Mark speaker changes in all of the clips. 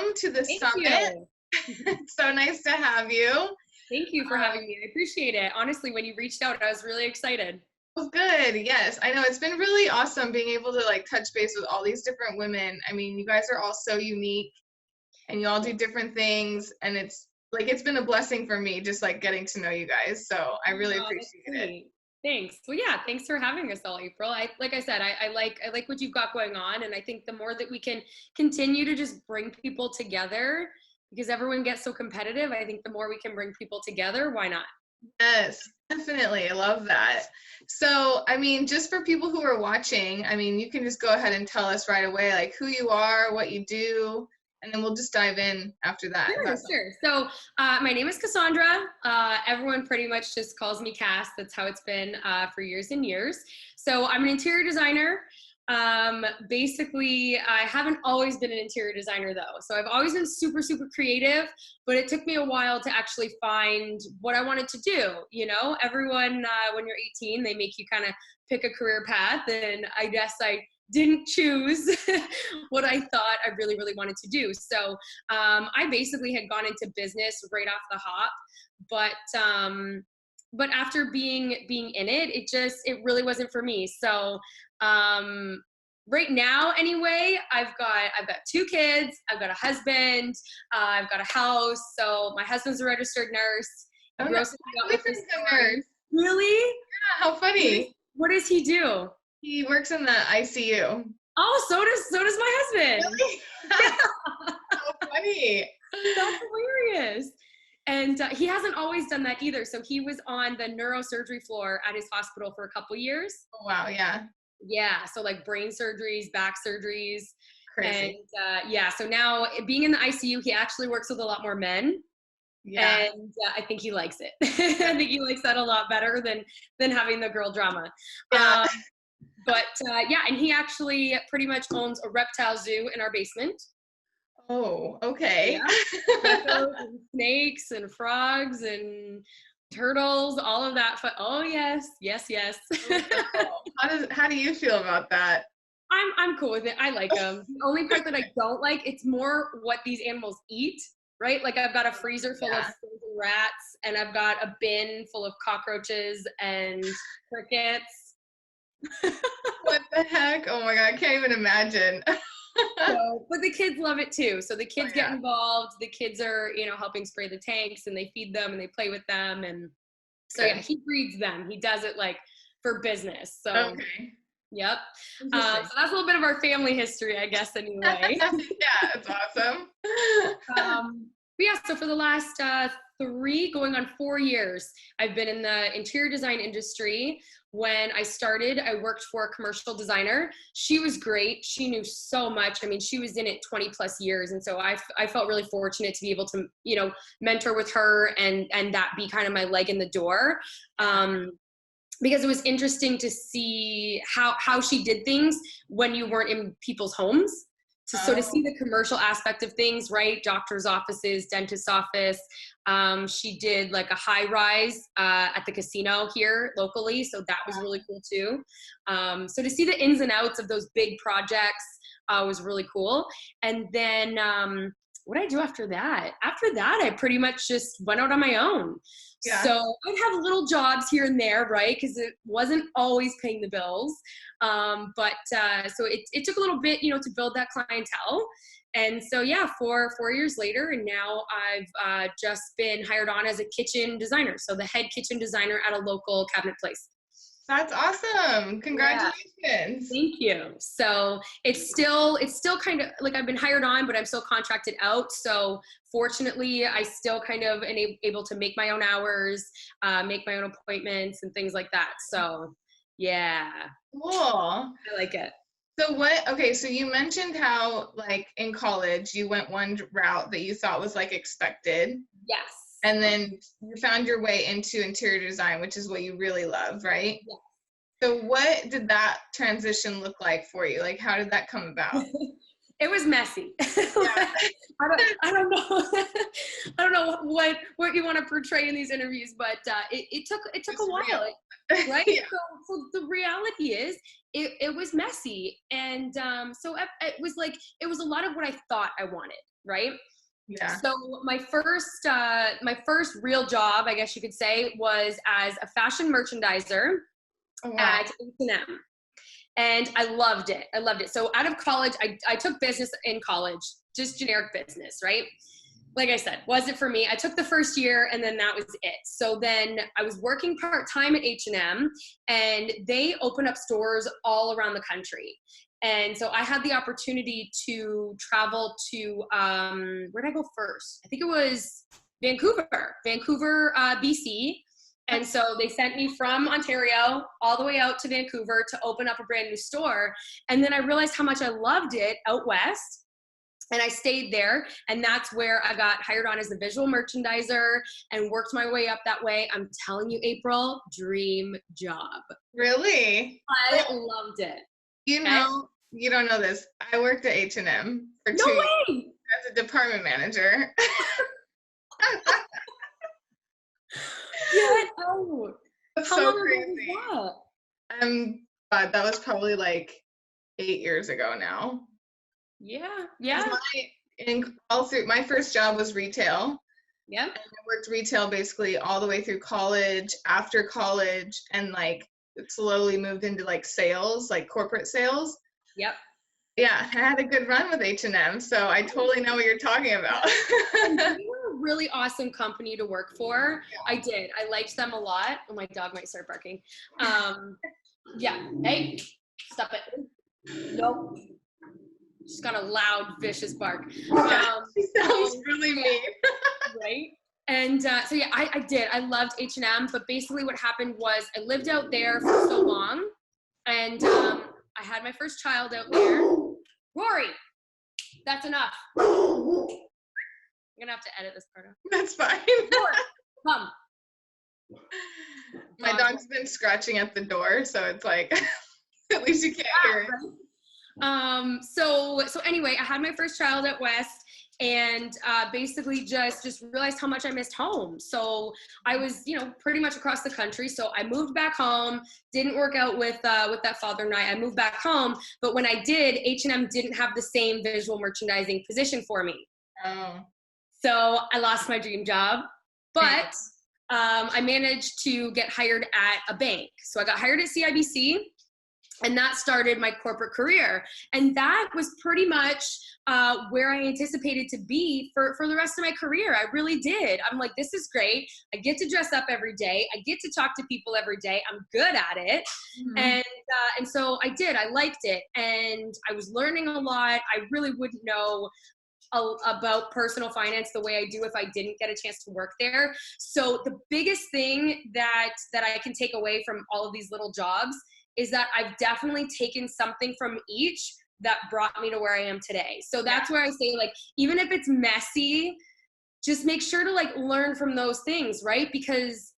Speaker 1: welcome to the
Speaker 2: Thank
Speaker 1: summit.
Speaker 2: you.
Speaker 1: It's so nice to have you.
Speaker 2: Thank you for having me. I appreciate it. Honestly, when you reached out, I was really excited.
Speaker 1: Oh, good. Yes, I know it's been really awesome being able to like touch base with all these different women. I mean, you guys are all so unique and you all do different things, and it's been a blessing for me just like getting to know you guys. So I really
Speaker 2: Oh, that's
Speaker 1: appreciate it.
Speaker 2: sweet. Thanks. Well, yeah, thanks for having us all, April. Like I said, I like what you've got going on, and I think the more that we can continue to just bring people together, because everyone gets so competitive, I think the more we can bring people together, why not?
Speaker 1: Yes, definitely. I love that. So, I mean, just for people who are watching, I mean, you can just go ahead and tell us right away, like who you are, what you do, and then we'll just dive in after that. If
Speaker 2: Sure,
Speaker 1: that's
Speaker 2: sure. So my name is Cassandra. Everyone pretty much just calls me Cass. That's how it's been for years and years. So I'm an interior designer. Basically, I haven't always been an interior designer though. So I've always been super, super creative, but it took me a while to actually find what I wanted to do. You know, everyone, when you're 18, they make you kind of pick a career path. And I guess I didn't choose what I thought I really, really wanted to do. So I basically had gone into business right off the hop, but after being in it, it really wasn't for me. So right now, anyway, I've got 2 kids, I've got a husband, I've got a house. So my husband's a registered nurse. He
Speaker 1: oh, no.
Speaker 2: grows
Speaker 1: My
Speaker 2: up with
Speaker 1: boyfriend's a nurse.
Speaker 2: Really?
Speaker 1: Yeah, how funny.
Speaker 2: What does he do?
Speaker 1: He works in the ICU.
Speaker 2: Oh, so does my husband.
Speaker 1: Really?
Speaker 2: Yeah.
Speaker 1: How funny.
Speaker 2: That's hilarious. And he hasn't always done that either. So he was on the neurosurgery floor at his hospital for a couple years.
Speaker 1: Oh, wow, yeah.
Speaker 2: Yeah, so like brain surgeries, back surgeries.
Speaker 1: Crazy.
Speaker 2: And yeah, so now being in the ICU, he actually works with a lot more men.
Speaker 1: Yeah.
Speaker 2: And I think he likes it. I think he likes that a lot better than having the girl drama.
Speaker 1: Yeah.
Speaker 2: But yeah, and he actually pretty much owns a reptile zoo in our basement.
Speaker 1: Oh, okay.
Speaker 2: Yeah, geckos and snakes and frogs and turtles, all of that. Oh yes, yes, yes.
Speaker 1: How do you feel about that?
Speaker 2: I'm cool with it. I like them. The only part that I don't like, it's more what these animals eat, right? Like I've got a freezer full of frozen rats, and I've got a bin full of cockroaches and crickets.
Speaker 1: What the heck? Oh my God, I can't even imagine.
Speaker 2: So, but the kids love it too. So the kids get involved. The kids are, helping spray the tanks, and they feed them and they play with them. And so yeah, he breeds them. He does it like for business. So
Speaker 1: Okay.
Speaker 2: yep. So that's a little bit of our family history, I guess, anyway.
Speaker 1: Yeah, it's awesome.
Speaker 2: But yeah, so for the last 3 going on 4 years, I've been in the interior design industry. When I started, I worked for a commercial designer. She was great. She knew so much. I mean, she was in it 20 plus years. And so I felt really fortunate to be able to, mentor with her and that be kind of my leg in the door. Because it was interesting to see how she did things when you weren't in people's homes. So to see the commercial aspect of things, right? Doctor's offices, dentist's office. She did like a high rise at the casino here locally. So that was really cool too. So to see the ins and outs of those big projects was really cool. And then what did I do after that? After that, I pretty much just went out on my own. Yeah. So I'd have little jobs here and there, right? Because it wasn't always paying the bills. But so it took a little bit, to build that clientele. And so, yeah, 4 years later, and now I've just been hired on as a kitchen designer. So the head kitchen designer at a local cabinet place.
Speaker 1: That's awesome. Congratulations.
Speaker 2: Yeah. Thank you. So it's still kind of like I've been hired on, but I'm still contracted out. So fortunately, I still kind of am able to make my own hours, make my own appointments and things like that. So yeah.
Speaker 1: Cool.
Speaker 2: I like it.
Speaker 1: So you mentioned how like in college you went one route that you thought was like expected.
Speaker 2: Yes.
Speaker 1: And then you found your way into interior design, which is what you really love, right?
Speaker 2: Yes.
Speaker 1: So what did that transition look like for you? Like, how did that come about?
Speaker 2: It was messy. Yeah. I don't know. I don't know what you want to portray in these interviews, but it took a while, right? Yeah. So the reality is, it was messy, and so it was a lot of what I thought I wanted. right?
Speaker 1: Yeah.
Speaker 2: So my first real job, I guess you could say, was as a fashion merchandiser
Speaker 1: Oh, wow.
Speaker 2: at H&M. And I loved it. I loved it. So out of college, I took business in college, just generic business, right? Like I said, wasn't for me. I took the first year and then that was it. So then I was working part-time at H&M and they opened up stores all around the country. And so I had the opportunity to travel to, where did I go first? I think it was Vancouver, BC. And so they sent me from Ontario all the way out to Vancouver to open up a brand new store. And then I realized how much I loved it out west. And I stayed there, and that's where I got hired on as a visual merchandiser and worked my way up that way. I'm telling you, April, dream job.
Speaker 1: Really?
Speaker 2: I loved it.
Speaker 1: You know, you don't know this. I worked at H&M for
Speaker 2: No
Speaker 1: 2 years
Speaker 2: way!
Speaker 1: as a department manager.
Speaker 2: Get out.
Speaker 1: That's
Speaker 2: How
Speaker 1: so
Speaker 2: long
Speaker 1: crazy.
Speaker 2: ago was
Speaker 1: God, that was probably like 8 years ago now.
Speaker 2: that? Yeah.
Speaker 1: My first job was retail.
Speaker 2: Yeah.
Speaker 1: And I worked retail basically all the way through college, after college, and like slowly moved into like sales, like corporate sales.
Speaker 2: Yep.
Speaker 1: Yeah, I had a good run with H&M, so I totally know what you're talking about.
Speaker 2: And they were a really awesome company to work for. Yeah. I did. I liked them a lot. Oh, my dog might start barking. Yeah. Hey, stop it. Nope. She's got a loud, vicious bark.
Speaker 1: She sounds really mean.
Speaker 2: Right? And so yeah, I did. I loved H&M, but basically what happened was I lived out there for so long, and I had my first child out there. Rory, that's enough. I'm gonna have to edit this part out.
Speaker 1: That's fine.
Speaker 2: Rory, come.
Speaker 1: My dog's been scratching at the door, so it's like at least you can't hear it.
Speaker 2: Right? So anyway, I had my first child at West, and basically just realized how much I missed home. So I was, pretty much across the country. So I moved back home. Didn't work out with that father and I moved back home. But when I did, H&M didn't have the same visual merchandising position for me.
Speaker 1: Oh.
Speaker 2: So I lost my dream job, but I managed to get hired at a bank. So I got hired at CIBC. And that started my corporate career. And that was pretty much where I anticipated to be for the rest of my career. I really did. I'm like, this is great. I get to dress up every day. I get to talk to people every day. I'm good at it. Mm-hmm. And so I did. I liked it. And I was learning a lot. I really wouldn't know about personal finance the way I do if I didn't get a chance to work there. So the biggest thing that I can take away from all of these little jobs is that I've definitely taken something from each that brought me to where I am today. So that's where I say, like, even if it's messy, just make sure to like learn from those things, right? Because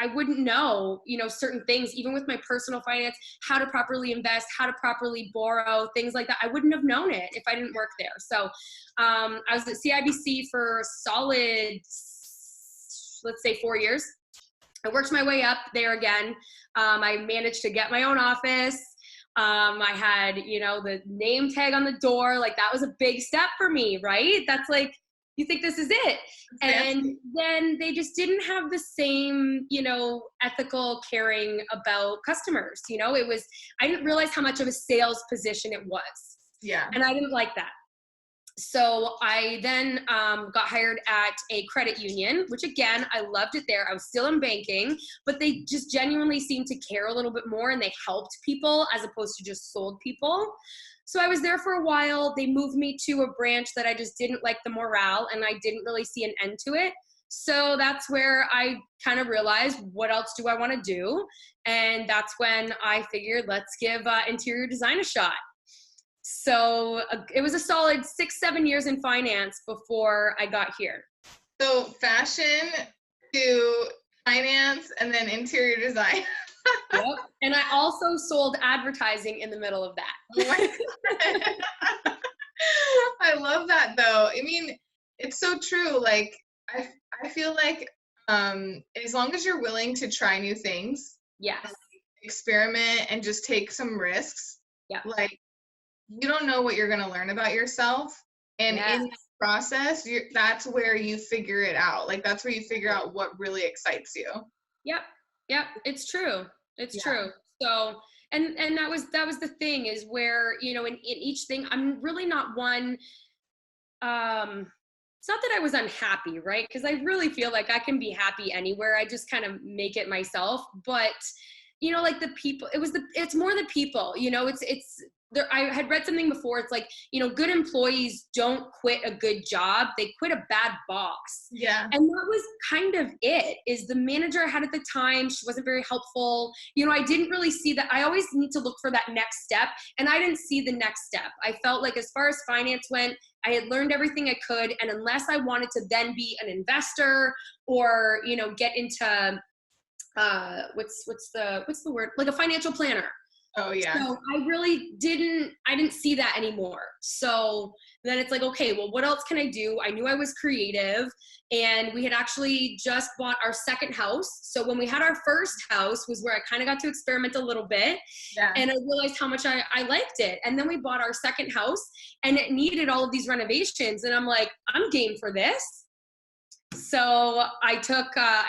Speaker 2: I wouldn't know, certain things, even with my personal finance, how to properly invest, how to properly borrow, things like that. I wouldn't have known it if I didn't work there. So I was at CIBC for solid, let's say 4 years. I worked my way up there again. I managed to get my own office. I had, the name tag on the door. Like, that was a big step for me, right? That's like, you think this is it. And then they just didn't have the same, ethical caring about customers. I didn't realize how much of a sales position it was.
Speaker 1: Yeah.
Speaker 2: And I didn't like that. So I then got hired at a credit union, which again, I loved it there. I was still in banking, but they just genuinely seemed to care a little bit more, and they helped people as opposed to just sold people. So I was there for a while. They moved me to a branch that I just didn't like the morale, and I didn't really see an end to it. So that's where I kind of realized, what else do I want to do? And that's when I figured, let's give interior design a shot. So it was a solid 6-7 years in finance before I got here.
Speaker 1: So fashion to finance and then interior design.
Speaker 2: Yep. And I also sold advertising in the middle of that.
Speaker 1: Oh my God. I love that though. I mean, it's so true. Like, I feel like as long as you're willing to try new things,
Speaker 2: yes,
Speaker 1: experiment and just take some risks,
Speaker 2: yeah,
Speaker 1: like, you don't know what you're going to learn about yourself. And in process, that's where you figure it out. Like that's where you figure out what really excites you.
Speaker 2: Yep. Yep. It's true. It's
Speaker 1: Yeah.
Speaker 2: true. So, and that was the thing is where, you know, in each thing, I'm really not one, it's not that I was unhappy, right? Because I really feel like I can be happy anywhere. I just kind of make it myself. But, you know, like the people, it's more the people, you know, it's there. I had read something before. It's like, you know, good employees don't quit a good job. They quit a bad boss.
Speaker 1: Yeah.
Speaker 2: And that was kind of it, is the manager I had at the time, she wasn't very helpful. You know, I didn't really see that. I always need to look for that next step. And I didn't see the next step. I felt like as far as finance went, I had learned everything I could. And unless I wanted to then be an investor or, you know, get into, what's the word? Like a financial planner.
Speaker 1: Oh yeah.
Speaker 2: So I didn't see that anymore. So then it's like, okay, well, what else can I do? I knew I was creative, and we had actually just bought our second house. So when we had our first house was where I kind of got to experiment a little bit.
Speaker 1: Yeah.
Speaker 2: And I realized how much I liked it. And then we bought our second house and it needed all of these renovations. And I'm like, I'm game for this. So I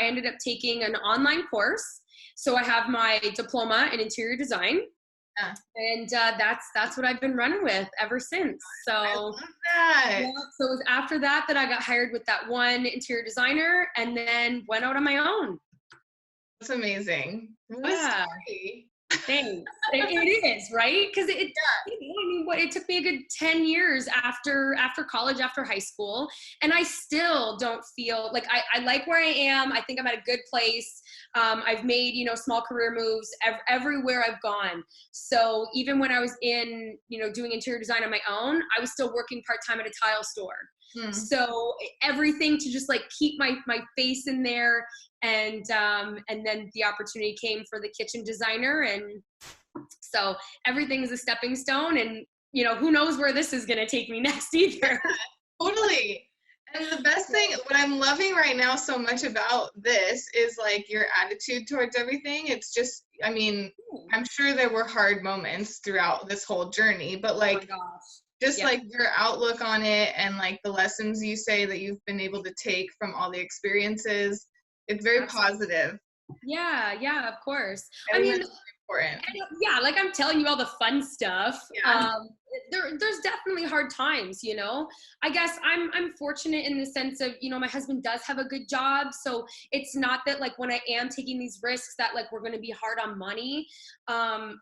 Speaker 2: ended up taking an online course. So I have my diploma in interior design, and that's what I've been running with ever since. So
Speaker 1: I love that.
Speaker 2: yeah, so it was after that I got hired with that one interior designer, and then went out on my own.
Speaker 1: That's amazing. What
Speaker 2: Yeah.
Speaker 1: a story.
Speaker 2: Thanks. It is, right? Because I mean, it took me a good 10 years after college, after high school, and I still don't feel like I like where I am. I think I'm at a good place. I've made, you know, small career moves everywhere I've gone. So even when I was in, you know, doing interior design on my own, I was still working part-time at a tile store. So everything to just like keep my face in there. And then the opportunity came for the kitchen designer. And so everything is a stepping stone, and, you know, who knows where this is going to take me next either.
Speaker 1: Totally. And the best thing, what I'm loving right now so much about this is like your attitude towards everything. It's just, I mean, I'm sure there were hard moments throughout this whole journey, but like, just like your outlook on it and like the lessons you say that you've been able to take from all the experiences, it's very positive.
Speaker 2: Yeah, of course.
Speaker 1: I mean, that's important.
Speaker 2: Yeah, like I'm telling you all the fun stuff.
Speaker 1: Yeah.
Speaker 2: There's definitely hard times, you know. I guess I'm fortunate in the sense of, you know, my husband does have a good job, so it's not that like when I am taking these risks that like we're going to be hard on money.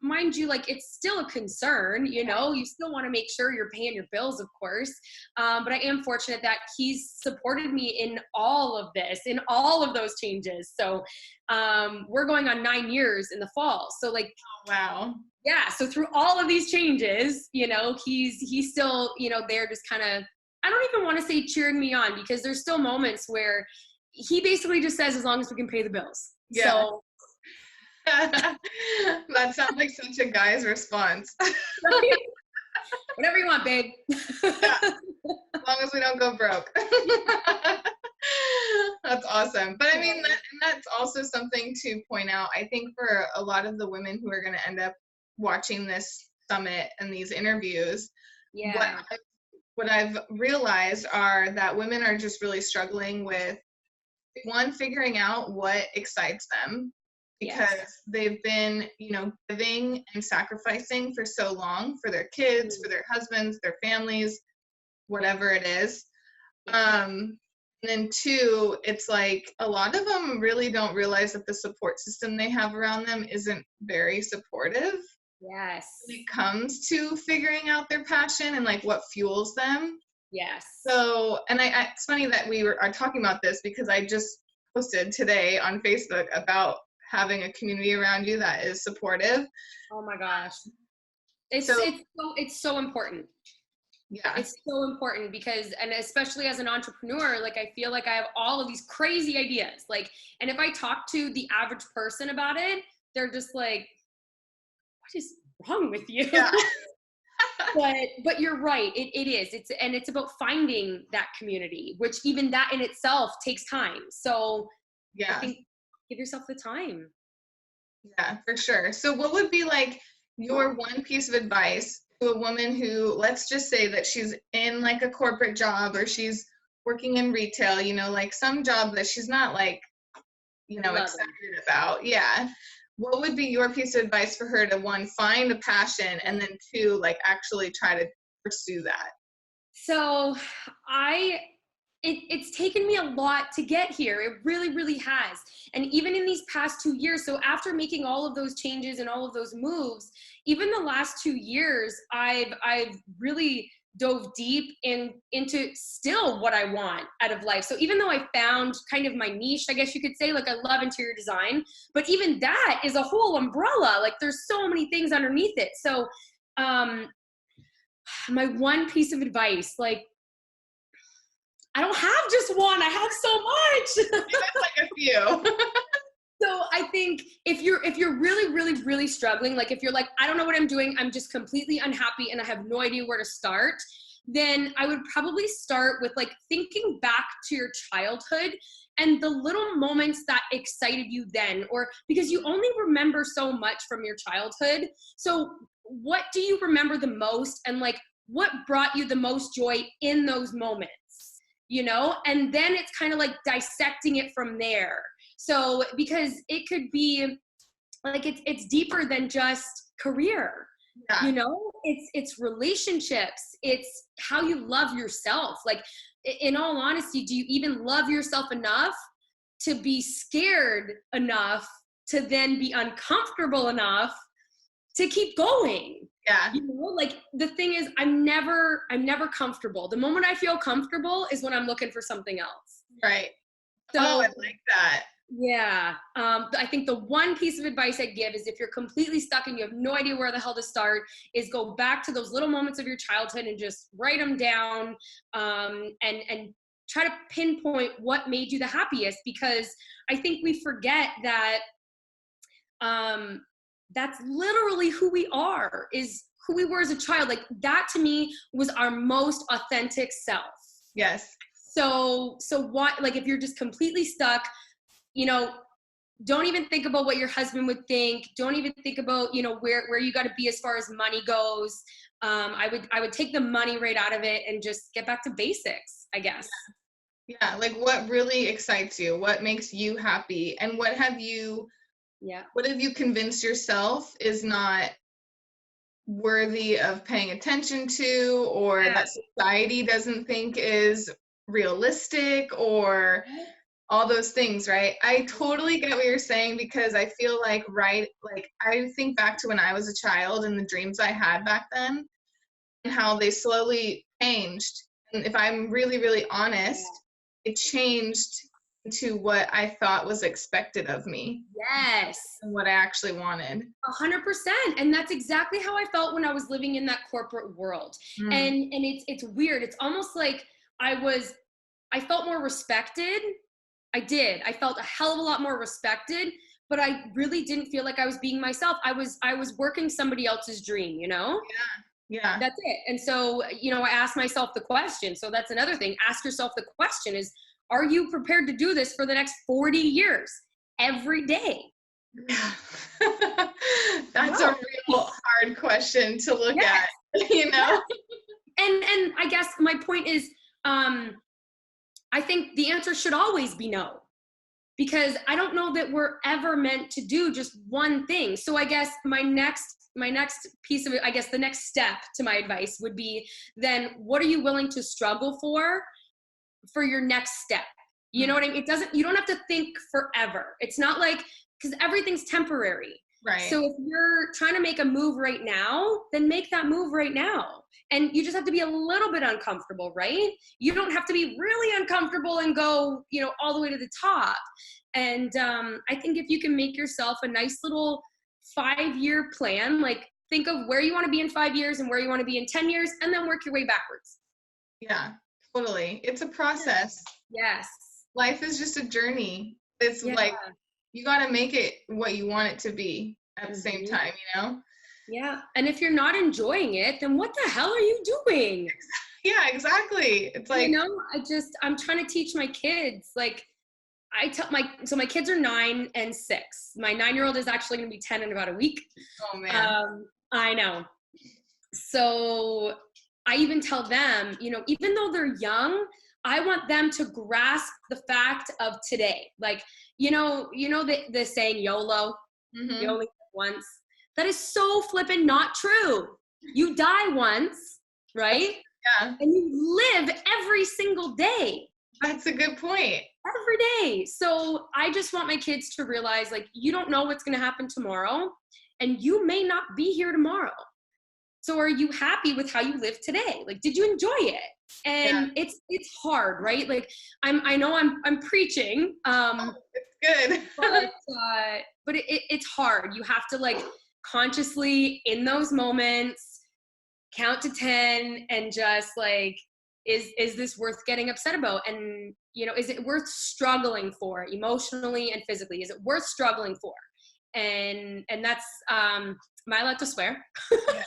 Speaker 2: Mind you, like it's still a concern, you know. You still want to make sure you're paying your bills, of course. But I am fortunate that he's supported me in all of this, in all of those changes. So we're going on 9 years in the fall. So like,
Speaker 1: oh, wow.
Speaker 2: Yeah. So through all of these changes, you know, he's still, you know, there just kind of, I don't even want to say cheering me on, because there's still moments where he basically just says, as long as we can pay the bills.
Speaker 1: Yeah.
Speaker 2: So
Speaker 1: that sounds like such a guy's response.
Speaker 2: Whatever you want, babe.
Speaker 1: Yeah. As long as we don't go broke. That's awesome. But I mean, that's also something to point out. I think for a lot of the women who are going to end up watching this summit and these interviews, what I've realized are that women are just really struggling with, one, figuring out what excites them, because they've been, you know, giving and sacrificing for so long for their kids, for their husbands, their families, whatever it is. And then two, it's like a lot of them really don't realize that the support system they have around them isn't very supportive.
Speaker 2: Yes.
Speaker 1: When it comes to figuring out their passion and like what fuels them.
Speaker 2: Yes.
Speaker 1: So, and it's funny that we are talking about this, because I just posted today on Facebook about having a community around you that is supportive.
Speaker 2: Oh my gosh. It's so important.
Speaker 1: Yeah.
Speaker 2: It's so important because, and especially as an entrepreneur, like I feel like I have all of these crazy ideas. Like, and if I talk to the average person about it, they're just like, what is wrong with you?
Speaker 1: Yeah.
Speaker 2: but you're right. It is. It's about finding that community, which even that in itself takes time. So
Speaker 1: yeah,
Speaker 2: I think give yourself the time.
Speaker 1: Yeah, for sure. So what would be like your one piece of advice to a woman who, let's just say that she's in like a corporate job or she's working in retail, you know, like some job that she's not like, you know,
Speaker 2: Love it.
Speaker 1: excited about. Yeah. What would be your piece of advice for her to, one, find a passion, and then two, like actually try to pursue that?
Speaker 2: So it's taken me a lot to get here. It really, really has. And even in these past 2 years, so after making all of those changes and all of those moves, even the last 2 years, I've really dove deep into still what I want out of life. So even though I found kind of my niche, I guess you could say, like I love interior design, but even that is a whole umbrella. Like there's so many things underneath it. So my one piece of advice, like, I don't have just one, I have so much.
Speaker 1: That's like a few.
Speaker 2: So I think if you're really, really, really struggling, like if you're like, I don't know what I'm doing, I'm just completely unhappy and I have no idea where to start, then I would probably start with like thinking back to your childhood and the little moments that excited you then, or because you only remember so much from your childhood. So what do you remember the most, and like what brought you the most joy in those moments, you know? And then it's kind of like dissecting it from there. So because it could be like it's deeper than just career.
Speaker 1: Yeah.
Speaker 2: You know, it's relationships, it's how you love yourself. Like in all honesty, do you even love yourself enough to be scared enough to then be uncomfortable enough to keep going?
Speaker 1: Yeah.
Speaker 2: You know, like the thing is, I'm never comfortable. The moment I feel comfortable is when I'm looking for something else.
Speaker 1: Right.
Speaker 2: So,
Speaker 1: oh, I like that.
Speaker 2: yeah. I think the one piece of advice I'd give is if you're completely stuck and you have no idea where the hell to start, is go back to those little moments of your childhood and just write them down, and try to pinpoint what made you the happiest, because I think we forget that that's literally who we are, is who we were as a child. Like that to me was our most authentic self.
Speaker 1: Yes.
Speaker 2: So what, like if you're just completely stuck, you know, don't even think about what your husband would think. Don't even think about, you know, where you got to be as far as money goes. I would take the money right out of it and just get back to basics, I guess.
Speaker 1: Yeah. Like what really excites you? What makes you happy? And what have you convinced yourself is not worthy of paying attention to, or that society doesn't think is realistic, or all those things, right? I totally get what you're saying, because I feel like, like I think back to when I was a child and the dreams I had back then and how they slowly changed. And if I'm really, really honest, it changed into what I thought was expected of me.
Speaker 2: Yes.
Speaker 1: And what I actually wanted.
Speaker 2: 100%. And that's exactly how I felt when I was living in that corporate world. And it's weird. It's almost like I felt more respected. I did. I felt a hell of a lot more respected, but I really didn't feel like I was being myself. I was working somebody else's dream, you know?
Speaker 1: Yeah.
Speaker 2: That's it. And so, you know, I asked myself the question. So that's another thing. Ask yourself the question is, are you prepared to do this for the next 40 years every day?
Speaker 1: Yeah. That's a real hard question to look at, you know?
Speaker 2: And I guess my point is, I think the answer should always be no, because I don't know that we're ever meant to do just one thing. So I guess my next piece of it, I guess the next step to my advice would be, then what are you willing to struggle for your next step? You know what I mean? You don't have to think forever. It's not like, because everything's temporary.
Speaker 1: Right.
Speaker 2: So if you're trying to make a move right now, then make that move right now. And you just have to be a little bit uncomfortable, right? You don't have to be really uncomfortable and go, you know, all the way to the top. And I think if you can make yourself a nice little 5-year plan, like think of where you want to be in 5 years and where you want to be in 10 years, and then work your way backwards.
Speaker 1: Yeah, totally. It's a process.
Speaker 2: Yes.
Speaker 1: Life is just a journey. It's like, you got to make it what you want it to be at the same time, you know?
Speaker 2: Yeah. And if you're not enjoying it, then what the hell are you doing?
Speaker 1: Yeah, exactly. It's like,
Speaker 2: you know, I'm trying to teach my kids, like my kids are 9 and 6. My 9-year-old is actually going to be 10 in about a week.
Speaker 1: Oh man.
Speaker 2: I know. So I even tell them, you know, even though they're young, I want them to grasp the fact of today. Like, the saying YOLO, you
Speaker 1: Mm-hmm.
Speaker 2: only live once. That is so flippin' not true. You die once,
Speaker 1: That's,
Speaker 2: right?
Speaker 1: yeah,
Speaker 2: And you live every single day.
Speaker 1: that's a good point.
Speaker 2: Every day. So I just want my kids to realize, like, you don't know what's going to happen tomorrow, and you may not be here tomorrow. So are you happy with how you live today? Like, did you enjoy it?
Speaker 1: Yeah,
Speaker 2: And it's hard, right? Like, I know I'm preaching,
Speaker 1: it's good.
Speaker 2: but it's hard. You have to, like, consciously in those moments count to 10 and just, like, is this worth getting upset about? And, is it worth struggling for emotionally and physically? Is it worth struggling for? And that's, am I allowed to swear?
Speaker 1: Yeah.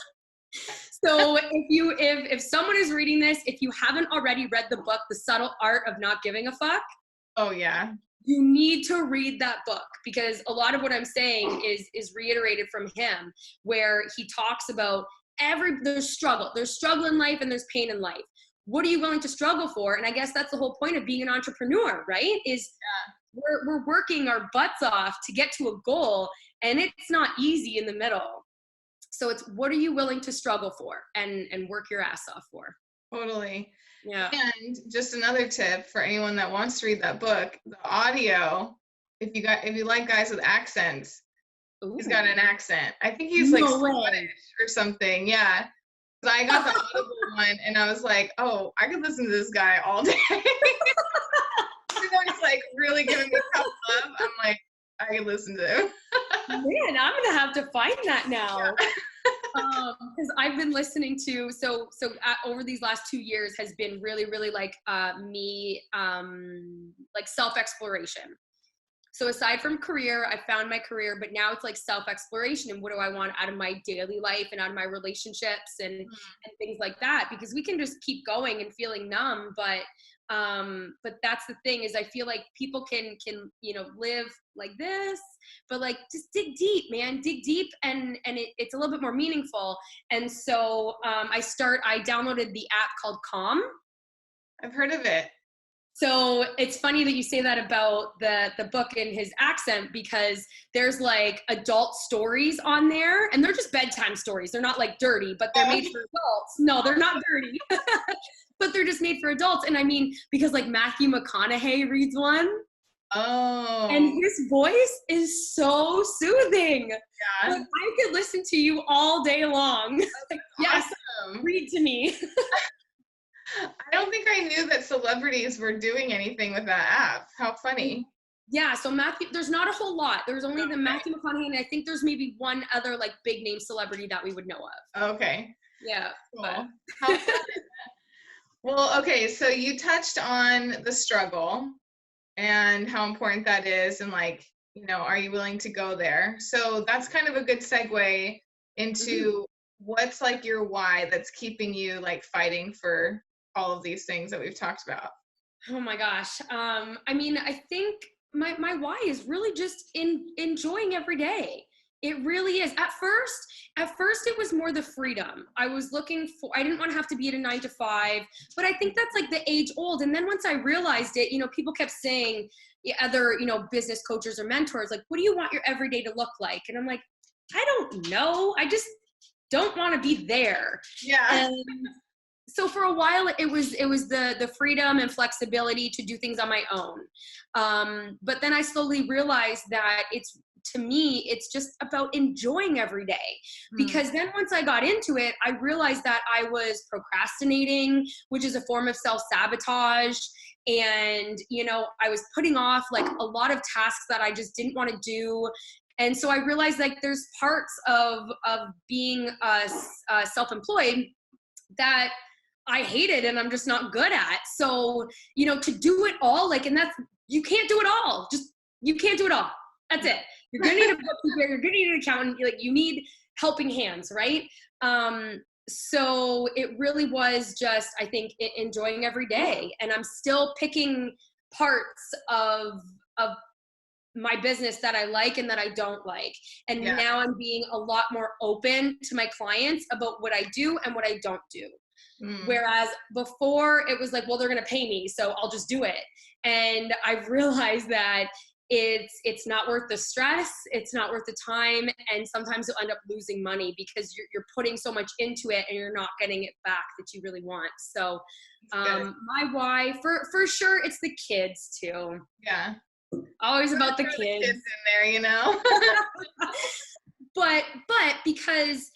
Speaker 2: So if someone is reading this, if you haven't already read the book, The Subtle Art of Not Giving a Fuck,
Speaker 1: Oh yeah.
Speaker 2: you need to read that book, because a lot of what I'm saying is reiterated from him, where he talks about there's struggle in life and there's pain in life. What are you willing to struggle for? And I guess that's the whole point of being an entrepreneur, right? Is we're working our butts off to get to a goal, and it's not easy in the middle. So it's, what are you willing to struggle for and work your ass off for?
Speaker 1: Totally.
Speaker 2: Yeah.
Speaker 1: And just another tip for anyone that wants to read that book, the audio, if you like guys with accents,
Speaker 2: Ooh.
Speaker 1: he's got an accent. I think he's like
Speaker 2: No way.
Speaker 1: Scottish or something. Yeah. So I got the Audible one and I was like, oh, I could listen to this guy all day. Even though he's like really giving me tough love, I'm like, I could listen to him.
Speaker 2: Man, I'm gonna have to find that now. Because I've been listening to, over these last 2 years has been really, really like me, like self-exploration. So aside from career, I found my career, but now it's like self-exploration and what do I want out of my daily life and out of my relationships and things like that, because we can just keep going and feeling numb, but that's the thing, is I feel like people can live like this, but like just dig deep, man, dig deep, and it's a little bit more meaningful. And so I downloaded the app called Calm.
Speaker 1: I've heard of it.
Speaker 2: So it's funny that you say that about the book and his accent, because there's like adult stories on there, and they're just bedtime stories. They're not like dirty, but they're made for adults. No, they're not dirty, but they're just made for adults. And I mean, because like Matthew McConaughey reads one.
Speaker 1: Oh.
Speaker 2: And his voice is so soothing.
Speaker 1: Yeah.
Speaker 2: Like, I could listen to you all day long. Like, yes,
Speaker 1: awesome.
Speaker 2: read to me.
Speaker 1: I don't think I knew that celebrities were doing anything with that app. How funny.
Speaker 2: Yeah, so Matthew, there's not a whole lot. There's only the Matthew McConaughey, and I think there's maybe one other like big name celebrity that we would know of.
Speaker 1: Okay.
Speaker 2: Yeah.
Speaker 1: Cool. How fun. Well, okay, so you touched on the struggle and how important that is, and like, are you willing to go there? So that's kind of a good segue into what's like your why that's keeping you like fighting for all of these things that we've talked about.
Speaker 2: Oh my gosh. I mean, I think my why is really just enjoying every day. It really is. At first it was more the freedom. I didn't want to have to be at a 9 to 5, but I think that's like the age old. And then once I realized it, people kept saying, other, business coaches or mentors, like, what do you want your everyday to look like? And I'm like, I don't know. I just don't want to be there.
Speaker 1: Yeah.
Speaker 2: And so for a while it was the freedom and flexibility to do things on my own. But then I slowly realized that to me, it's just about enjoying every day. Because then once I got into it, I realized that I was procrastinating, which is a form of self-sabotage. And, I was putting off like a lot of tasks that I just didn't want to do. And so I realized like there's parts of being self-employed that I hated and I'm just not good at. So, to do it all, like, and you can't do it all. You can't do it all. That's it. You're going to need a bookkeeper. You're going to need an accountant. Like, you need helping hands, right? So it really was just, I think, enjoying every day. And I'm still picking parts of my business that I like and that I don't like. And
Speaker 1: Yeah.
Speaker 2: now I'm being a lot more open to my clients about what I do and what I don't do. Whereas before it was like, well, they're going to pay me, so I'll just do it. And I've realized that it's not worth the stress. It's not worth the time. And sometimes you'll end up losing money because you're putting so much into it and you're not getting it back that you really want. So my why for sure, it's the kids too.
Speaker 1: Yeah.
Speaker 2: Always about the kids
Speaker 1: in there, you know.
Speaker 2: but because,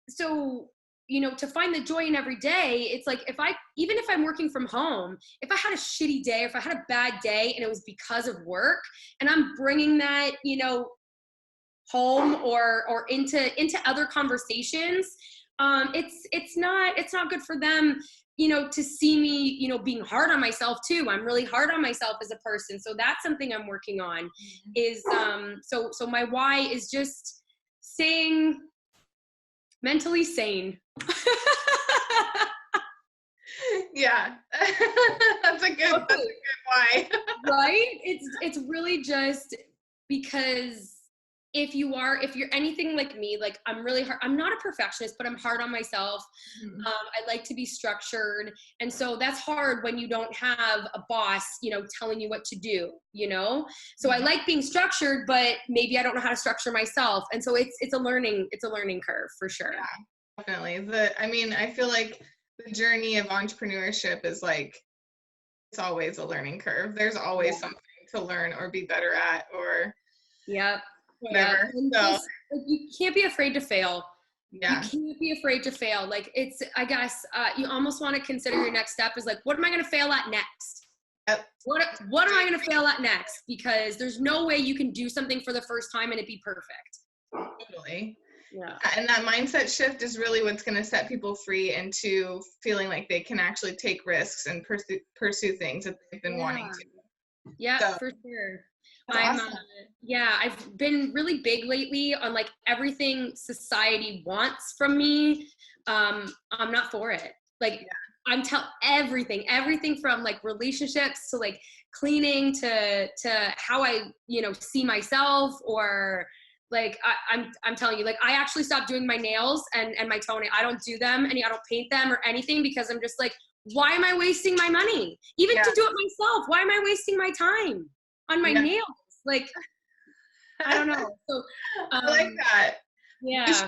Speaker 2: so, you know, to find the joy in every day, it's like even if I'm working from home, if I had a shitty day, if I had a bad day and it was because of work, and I'm bringing that, you know, home or into other conversations, it's not good for them, you know, to see me, you know, being hard on myself too. I'm really hard on myself as a person. So that's something I'm working on is, so my why is just staying mentally sane.
Speaker 1: Yeah. That's a good why.
Speaker 2: Right? It's really just because if you're anything like me, like I'm really hard, I'm not a perfectionist, but I'm hard on myself. I like to be structured. And so that's hard when you don't have a boss, you know, telling you what to do, you know? So I like being structured, but maybe I don't know how to structure myself. And so it's a learning curve for sure.
Speaker 1: Yeah, definitely. I mean, I feel like the journey of entrepreneurship is like, it's always a learning curve. There's always something to learn or be better at or whatever. So
Speaker 2: Just, like, you can't be afraid to fail.
Speaker 1: Yeah.
Speaker 2: You can't be afraid to fail. Like I guess you almost want to consider your next step is like, what am I going to fail at next?
Speaker 1: Yep.
Speaker 2: What am I going to fail at next? Because there's no way you can do something for the first time and it be perfect.
Speaker 1: Totally.
Speaker 2: Yeah.
Speaker 1: And that mindset shift is really what's going to set people free into feeling like they can actually take risks and pursue things that they've been wanting to.
Speaker 2: Yeah, for sure.
Speaker 1: Awesome.
Speaker 2: I've been really big lately on like everything society wants from me. I'm not for it. Like I'm everything from like relationships to like cleaning to how I, you know, see myself, or like I'm telling you, like I actually stopped doing my nails and my toenail. I don't do them, and I don't paint them or anything because I'm just like, why am I wasting my money? Even to do it myself, why am I wasting my time on my nails? Like, I don't know. So
Speaker 1: I like that.
Speaker 2: Yeah.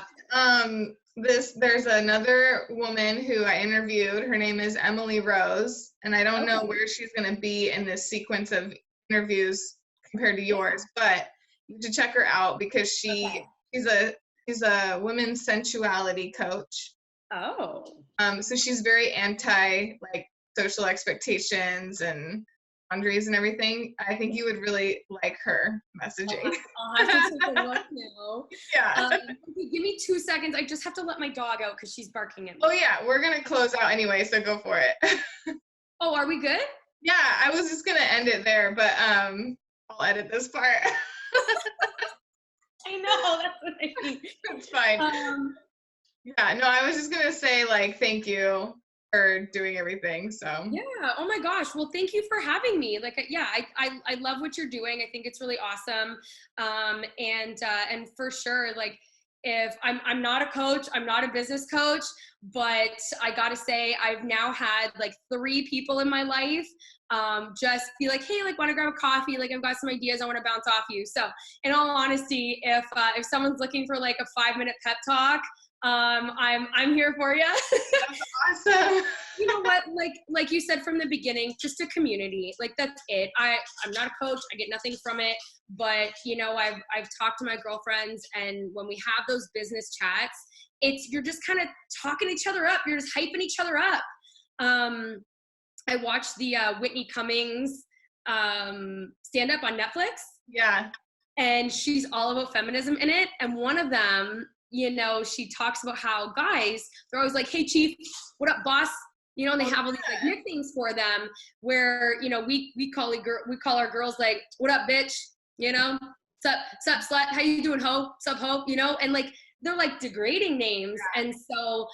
Speaker 1: There's another woman who I interviewed. Her name is Emily Rose, and I don't know where she's going to be in this sequence of interviews compared to yours, but you should check her out because she's a women's sensuality coach.
Speaker 2: Oh.
Speaker 1: So she's very anti like social expectations and boundaries and everything. I think you would really like her messaging.
Speaker 2: I'll have to take a look now.
Speaker 1: Yeah.
Speaker 2: Give me 2 seconds. I just have to let my dog out because she's barking at me.
Speaker 1: Oh yeah, we're gonna close out anyway, so go for it.
Speaker 2: Oh, are we good?
Speaker 1: Yeah, I was just gonna end it there, but I'll edit this part.
Speaker 2: I know, that's what I mean.
Speaker 1: It's fine. Yeah, no, I was just gonna say like thank you for doing everything. So
Speaker 2: yeah, oh my gosh, well thank you for having me. Like I love what you're doing. I think it's really awesome. And for sure, like if I'm not a coach, I'm not a business coach, but I gotta say I've now had like 3 people in my life just be like, hey, like want to grab a coffee, like I've got some ideas I want to bounce off you. So in all honesty, if someone's looking for like a 5-minute pep talk, I'm here for you.
Speaker 1: That's awesome.
Speaker 2: You know what, like you said from the beginning, just a community, like that's it. I'm not a coach, I get nothing from it, but you know, I've talked to my girlfriends, and when we have those business chats, you're just kind of talking each other up, you're just hyping each other up. I watched the Whitney Cummings stand up on Netflix.
Speaker 1: Yeah.
Speaker 2: And she's all about feminism in it, and one of them, you know, she talks about how guys, they're always like, hey chief, what up boss? You know, and they have all these like nicknames for them where, you know, we call our girls like, what up bitch? You know, sup slut, how you doing ho? Sup ho? You know, and like they're like degrading names. And so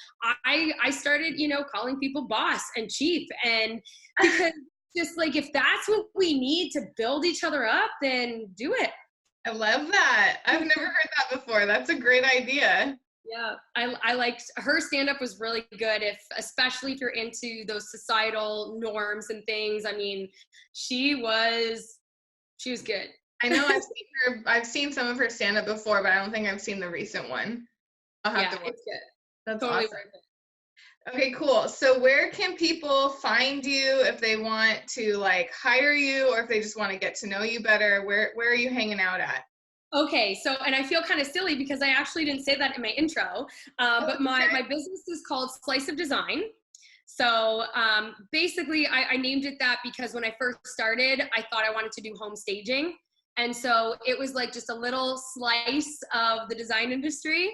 Speaker 2: I started, you know, calling people boss and chief, and because just like, if that's what we need to build each other up, then do it.
Speaker 1: I love that. I've never heard that before. That's a great idea.
Speaker 2: Yeah, I liked her stand-up was really good, especially if you're into those societal norms and things. I mean, she was good.
Speaker 1: I know I've seen some of her stand-up before, but I don't think I've seen the recent one. I'll have to watch
Speaker 2: it's good.
Speaker 1: That's
Speaker 2: totally
Speaker 1: awesome.
Speaker 2: worth it.
Speaker 1: Okay, cool. So where can people find you if they want to like hire you, or if they just want to get to know you better? Where are you hanging out at?
Speaker 2: Okay, so, and I feel kind of silly because I actually didn't say that in my intro, but my business is called Slice of Design. So basically, I named it that because when I first started, I thought I wanted to do home staging. And so it was like just a little slice of the design industry.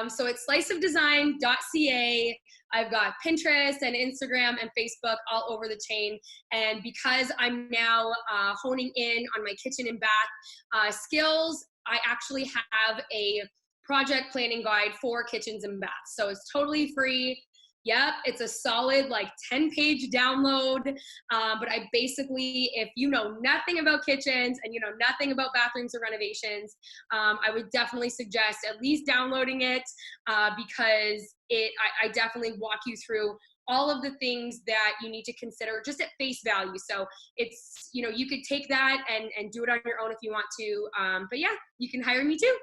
Speaker 2: So it's sliceofdesign.ca. I've got Pinterest and Instagram and Facebook all over the chain. And because I'm now honing in on my kitchen and bath skills, I actually have a project planning guide for kitchens and baths. So it's totally free. Yep, it's a solid like 10-page download. But I basically, if you know nothing about kitchens and you know nothing about bathrooms or renovations, I would definitely suggest at least downloading it because I definitely walk you through all of the things that you need to consider just at face value. So it's, you know, you could take that and do it on your own if you want to. But yeah, you can hire me too.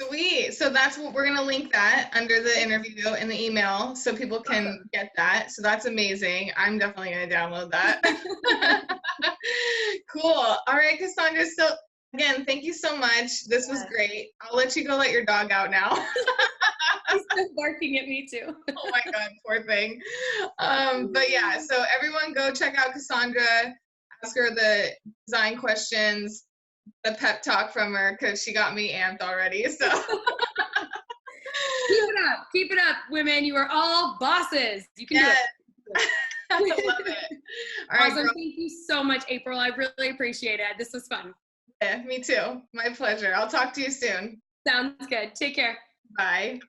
Speaker 1: Sweet. So that's what we're going to link that under the interview in the email so people can get that. So that's amazing. I'm definitely going to download that. Cool. All right, Cassandra. So again, thank you so much. This was great. I'll let you go let your dog out now.
Speaker 2: He's still barking at me too.
Speaker 1: Oh my God, poor thing. But yeah, so everyone go check out Cassandra. Ask her the design questions. The pep talk from her because she got me amped already. So
Speaker 2: keep it up, women. You are all bosses. You can do it.
Speaker 1: I love it. All right,
Speaker 2: awesome. Thank you so much, April. I really appreciate it. This was fun.
Speaker 1: Yeah, me too. My pleasure. I'll talk to you soon.
Speaker 2: Sounds good. Take care.
Speaker 1: Bye.